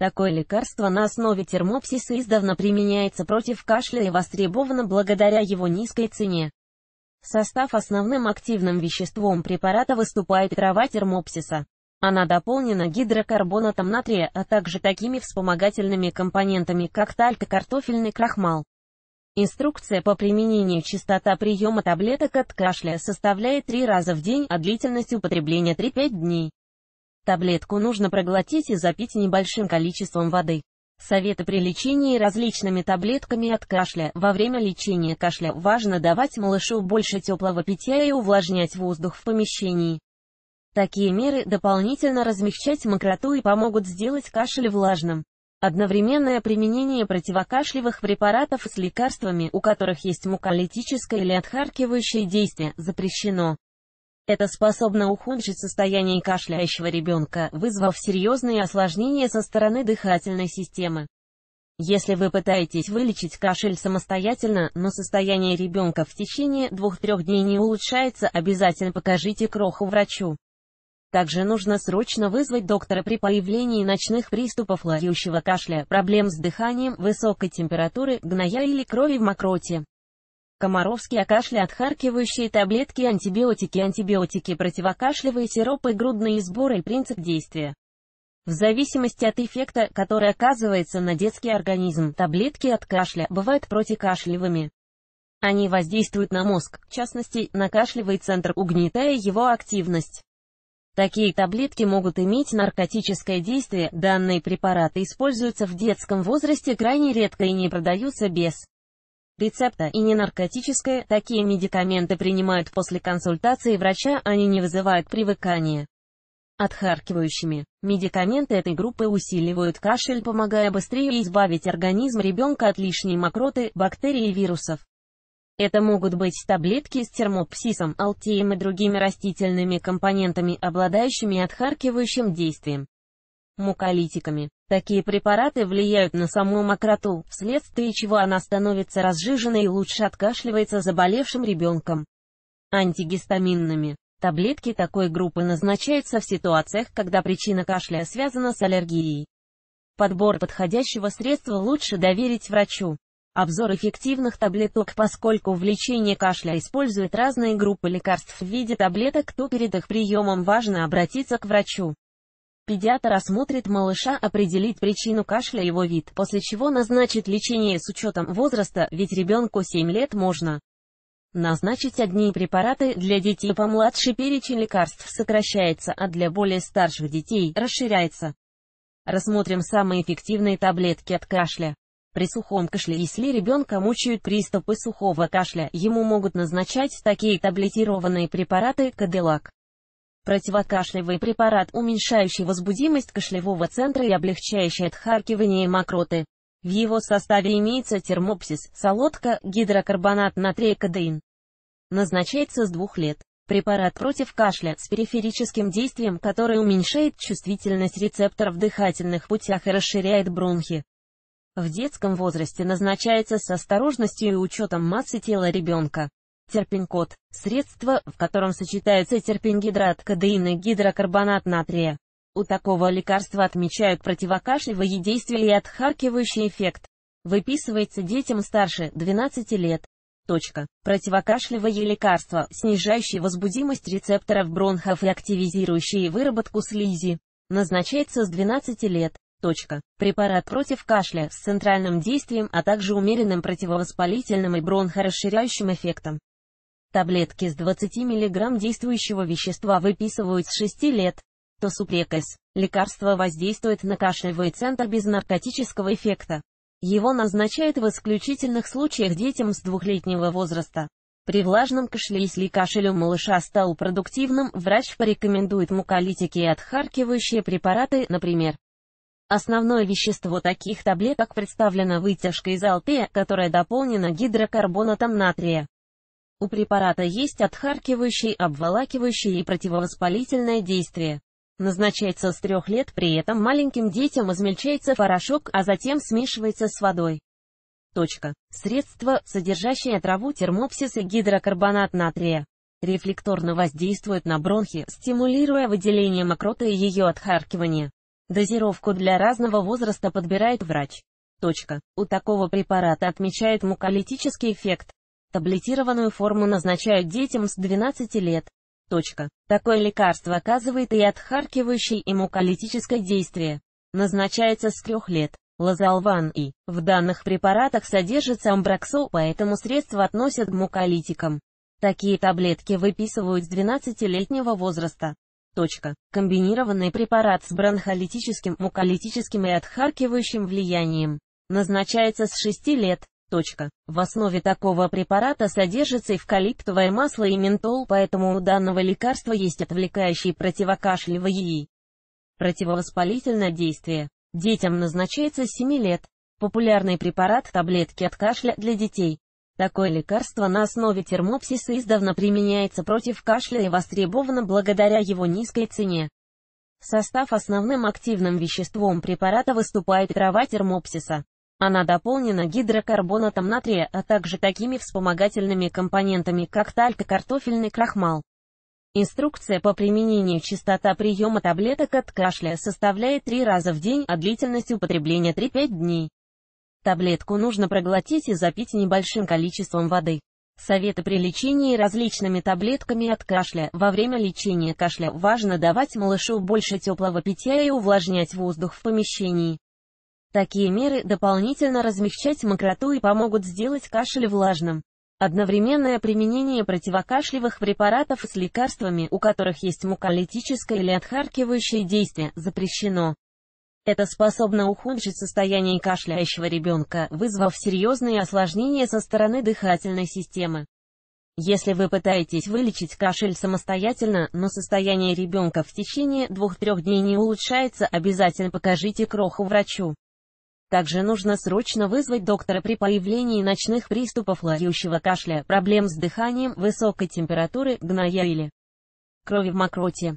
Такое лекарство на основе термопсиса издавна применяется против кашля и востребовано благодаря его низкой цене. В состав основным активным веществом препарата выступает трава термопсиса. Она дополнена гидрокарбонатом натрия, а также такими вспомогательными компонентами, как тальк и картофельный крахмал. Инструкция по применению: частота приема таблеток от кашля составляет 3 раза в день, а длительность употребления 3-5 дней. Таблетку нужно проглотить и запить небольшим количеством воды. Советы при лечении различными таблетками от кашля. Во время лечения кашля важно давать малышу больше теплого питья и увлажнять воздух в помещении. Такие меры дополнительно размягчать мокроту и помогут сделать кашель влажным. Одновременное применение противокашлевых препаратов с лекарствами, у которых есть муколитическое или отхаркивающее действие, запрещено. Это способно ухудшить состояние кашляющего ребенка, вызвав серьезные осложнения со стороны дыхательной системы. Если вы пытаетесь вылечить кашель самостоятельно, но состояние ребенка в течение 2-3 дней не улучшается, обязательно покажите кроху врачу. Также нужно срочно вызвать доктора при появлении ночных приступов лающего кашля, проблем с дыханием, высокой температуры, гноя или крови в мокроте. Комаровские кашля, отхаркивающие таблетки, антибиотики, противокашлевые сиропы, грудные сборы. Принцип действия. В зависимости от эффекта, который оказывается на детский организм, таблетки от кашля бывают противокашлевыми. Они воздействуют на мозг, в частности, на кашлевый центр, угнетая его активность. Такие таблетки могут иметь наркотическое действие. Данные препараты используются в детском возрасте крайне редко и не продаются без рецепта, и не наркотическое. Такие медикаменты принимают после консультации врача, они не вызывают привыкания. Отхаркивающими. Медикаменты этой группы усиливают кашель, помогая быстрее избавить организм ребенка от лишней мокроты, бактерий и вирусов. Это могут быть таблетки с термопсисом, алтеем и другими растительными компонентами, обладающими отхаркивающим действием. Муколитиками. Такие препараты влияют на саму мокроту, вследствие чего она становится разжиженной и лучше откашливается заболевшим ребенком. Антигистаминными. Таблетки такой группы назначаются в ситуациях, когда причина кашля связана с аллергией. Подбор подходящего средства лучше доверить врачу. Обзор эффективных таблеток. Поскольку в лечении кашля используют разные группы лекарств в виде таблеток, то перед их приемом важно обратиться к врачу. Педиатр осмотрит малыша, определит причину кашля и его вид, после чего назначит лечение с учетом возраста, ведь ребенку 7 лет можно назначить одни препараты, для детей помладше перечень лекарств сокращается, а для более старших детей расширяется. Рассмотрим самые эффективные таблетки от кашля. При сухом кашле, если ребенка мучают приступы сухого кашля, ему могут назначать такие таблетированные препараты: Кадилак. Противокашлевый препарат, уменьшающий возбудимость кашлевого центра и облегчающий отхаркивание мокроты. В его составе имеется термопсис, солодка, гидрокарбонат натрия, кадеин. Назначается с 2 лет. Препарат против кашля с периферическим действием, который уменьшает чувствительность рецепторов в дыхательных путях и расширяет бронхи. В детском возрасте назначается с осторожностью и учетом массы тела ребенка. Терпинкод – средство, в котором сочетаются терпингидрат, кадеин и гидрокарбонат натрия. У такого лекарства отмечают противокашлевые действия и отхаркивающий эффект. Выписывается детям старше 12 лет. Противокашлевые лекарства, снижающие возбудимость рецепторов бронхов и активизирующие выработку слизи. Назначается с 12 лет. Препарат против кашля с центральным действием, а также умеренным противовоспалительным и бронхорасширяющим эффектом. Таблетки с 20 мг действующего вещества выписывают с 6 лет. Тосупрекс. Лекарство воздействует на кашлевой центр без наркотического эффекта. Его назначают в исключительных случаях детям с 2-летнего возраста. При влажном кашле, если кашель у малыша стал продуктивным, врач порекомендует муколитики и отхаркивающие препараты, например. Основное вещество таких таблеток представлено вытяжкой из алтея, которая дополнена гидрокарбонатом натрия. У препарата есть отхаркивающее, обволакивающее и противовоспалительное действие. Назначается с 3 лет, при этом маленьким детям измельчается порошок, а затем смешивается с водой. Средство, содержащее траву термопсис и гидрокарбонат натрия. Рефлекторно воздействует на бронхи, стимулируя выделение мокроты и ее отхаркивание. Дозировку для разного возраста подбирает врач. У такого препарата отмечают муколитический эффект. Таблетированную форму назначают детям с 12 лет. Такое лекарство оказывает и отхаркивающее и муколитическое действие. Назначается с 3 лет. Лазолван И. В данных препаратах содержится амброксол, поэтому средства относят к муколитикам. Такие таблетки выписывают с 12-летнего возраста. Комбинированный препарат с бронхолитическим, муколитическим и отхаркивающим влиянием. Назначается с 6 лет. В основе такого препарата содержится эвкалиптовое масло и ментол, поэтому у данного лекарства есть отвлекающие противокашлевые и противовоспалительное действие. Детям назначается с 7 лет. Популярный препарат таблетки от кашля для детей. Такое лекарство на основе термопсиса издавна применяется против кашля и востребовано благодаря его низкой цене. В состав основным активным веществом препарата выступает трава термопсиса. Она дополнена гидрокарбонатом натрия, а также такими вспомогательными компонентами, как тальк и картофельный крахмал. Инструкция по применению. Частота приема таблеток от кашля составляет 3 раза в день, а длительность употребления 3-5 дней. Таблетку нужно проглотить и запить небольшим количеством воды. Советы при лечении различными таблетками от кашля. Во время лечения кашля важно давать малышу больше теплого питья и увлажнять воздух в помещении. Такие меры дополнительно размягчать мокроту и помогут сделать кашель влажным. Одновременное применение противокашлевых препаратов с лекарствами, у которых есть муколитическое или отхаркивающее действие, запрещено. Это способно ухудшить состояние кашляющего ребенка, вызвав серьезные осложнения со стороны дыхательной системы. Если вы пытаетесь вылечить кашель самостоятельно, но состояние ребенка в течение 2-3 дней не улучшается, обязательно покажите кроху врачу. Также нужно срочно вызвать доктора при появлении ночных приступов лающего кашля, проблем с дыханием, высокой температуры, гноя или крови в мокроте.